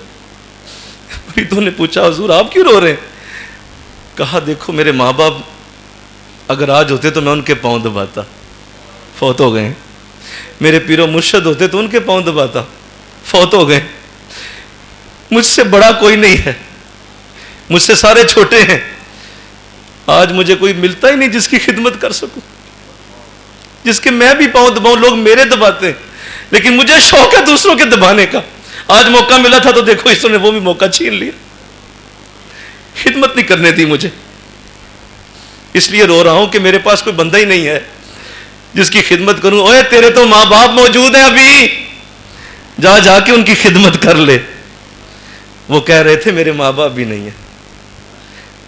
مریدوں نے پوچھا حضور آپ کیوں رو رہے ہیں؟ کہا دیکھو میرے ماں باپ اگر آج ہوتے تو میں ان کے پاؤں دباتا, فوت ہو گئے ہیں. میرے پیر و مرشد ہوتے تو ان کے پاؤں دباتا, فوت ہو گئے. مجھ سے بڑا کوئی نہیں ہے, مجھ سے سارے چھوٹے ہیں. آج مجھے کوئی ملتا ہی نہیں جس کی خدمت کر سکوں, جس کے میں بھی پاؤں دباؤں. لوگ میرے دباتے ہیں لیکن مجھے شوق ہے دوسروں کے دبانے کا. آج موقع ملا تھا تو دیکھو اس نے وہ بھی موقع چھین لیا, خدمت نہیں کرنے دی مجھے. اس لیے رو رہا ہوں کہ میرے پاس کوئی بندہ ہی نہیں ہے جس کی خدمت کروں. اوے تیرے تو ماں باپ موجود ہیں, ابھی جا کے ان کی خدمت کر لے. وہ کہہ رہے تھے میرے ماں باپ بھی نہیں ہیں.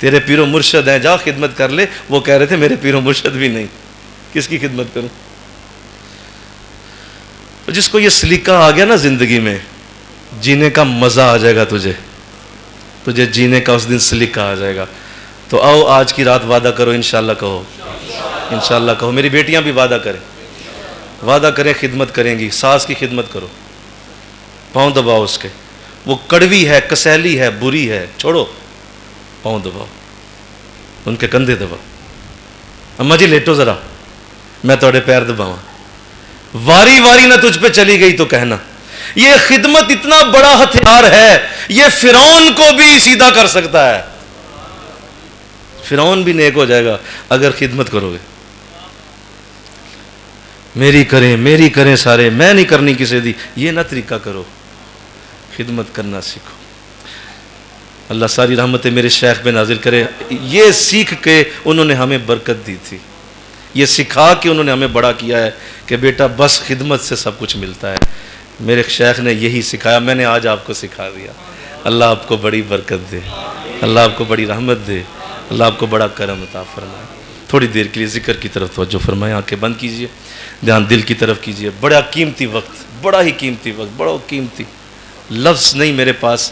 تیرے پیر و مرشد ہیں, جا خدمت کر لے. وہ کہہ رہے تھے میرے پیر و مرشد بھی نہیں, کس کی خدمت کروں. جس کو یہ سلیقہ آ گیا نا زندگی میں, جینے کا مزہ آ جائے گا. تجھے جینے کا اس دن سلیقہ آ جائے گا. تو آؤ آج کی رات وعدہ کرو, انشاءاللہ کہو, انشاءاللہ کہو. میری بیٹیاں بھی وعدہ کریں خدمت کریں گی. ساس کی خدمت کرو, پاؤں دباؤ اس کے. وہ کڑوی ہے, کسیلی ہے, بری ہے, چھوڑو, پاؤں دباؤ, ان کے کندھے دباؤ. اماں جی لیٹو ذرا, میں توڑے پیر دباواں. واری واری نہ تجھ پہ چلی گئی تو کہنا. یہ خدمت اتنا بڑا ہتھیار ہے, یہ فرعون کو بھی سیدھا کر سکتا ہے. فرعون بھی نیک ہو جائے گا اگر خدمت کرو گے. میری کریں سارے, میں نہیں کرنی کسی دی, یہ نہ طریقہ کرو. خدمت کرنا سیکھو. اللہ ساری رحمتیں میرے شیخ پہ نازل کرے. یہ سیکھ کے انہوں نے ہمیں برکت دی تھی, یہ سکھا کے انہوں نے ہمیں بڑا کیا ہے کہ بیٹا بس خدمت سے سب کچھ ملتا ہے. میرے شیخ نے یہی سکھایا, میں نے آج آپ کو سکھا دیا. اللہ آپ کو بڑی برکت دے, اللہ آپ کو بڑی رحمت دے, اللہ آپ کو بڑا کرم عطا فرمائے. تھوڑی دیر کے لیے ذکر کی طرف توجہ فرمائیں, آنکھیں بند کیجئے, دھیان دل کی طرف کیجئے. بڑا قیمتی وقت, بڑا ہی قیمتی وقت, بڑا قیمتی. لفظ نہیں میرے پاس